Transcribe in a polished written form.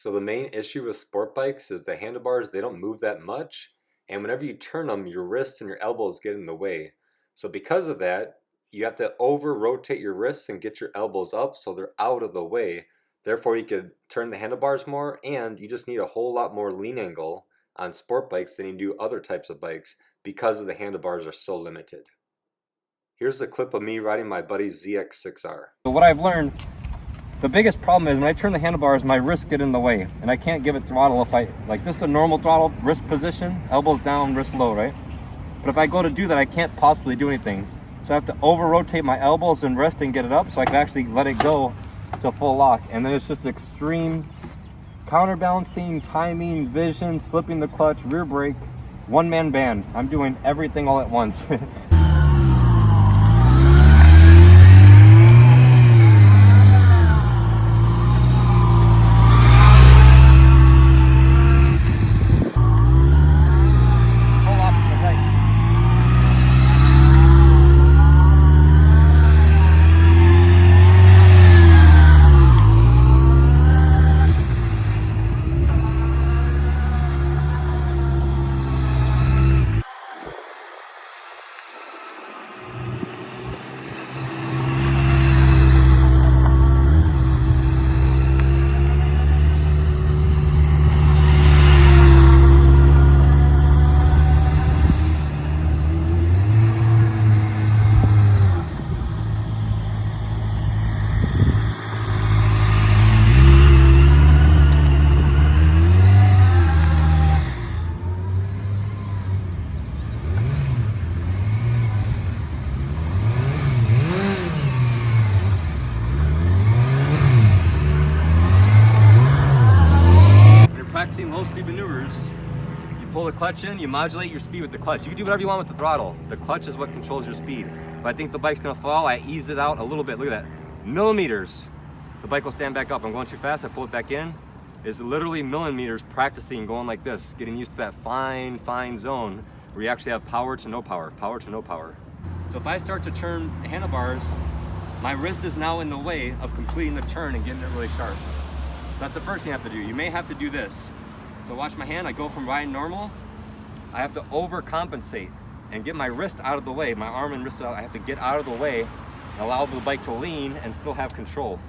So the main issue with sport bikes is the handlebars, they don't move that much, and whenever you turn them, your wrists and your elbows get in the way. So because of that, you have to over rotate your wrists and get your elbows up so they're out of the way. Therefore, you could turn the handlebars more, and you just need a whole lot more lean angle on sport bikes than you do other types of bikes because of the handlebars are so limited. Here's a clip of me riding my buddy's ZX6R. So what I've learned, the biggest problem is when I turn the handlebars, my wrists get in the way, and I can't give it throttle if I, like this is a normal throttle, wrist position, elbows down, wrist low, right? But if I go to do that, I can't possibly do anything. So I have to over-rotate my elbows and wrist and get it up so I can actually let it go to full lock. And then it's just extreme counterbalancing, timing, vision, slipping the clutch, rear brake, one-man band. I'm doing everything all at once. Practicing low speed maneuvers, you pull the clutch in, you modulate your speed with the clutch. You can do whatever you want with the throttle. The clutch is what controls your speed. If I think the bike's gonna fall, I ease it out a little bit. Look at that, millimeters. The bike will stand back up. I'm going too fast, I pull it back in. It's literally millimeters practicing going like this, getting used to that fine, fine zone where you actually have power to no power, power to no power. So if I start to turn handlebars, my wrist is now in the way of completing the turn and getting it really sharp. That's the first thing you have to do. You may have to do this. So watch my hand, I go from riding normal, I have to overcompensate and get my wrist out of the way, my arm and wrist out, I have to get out of the way and allow the bike to lean and still have control.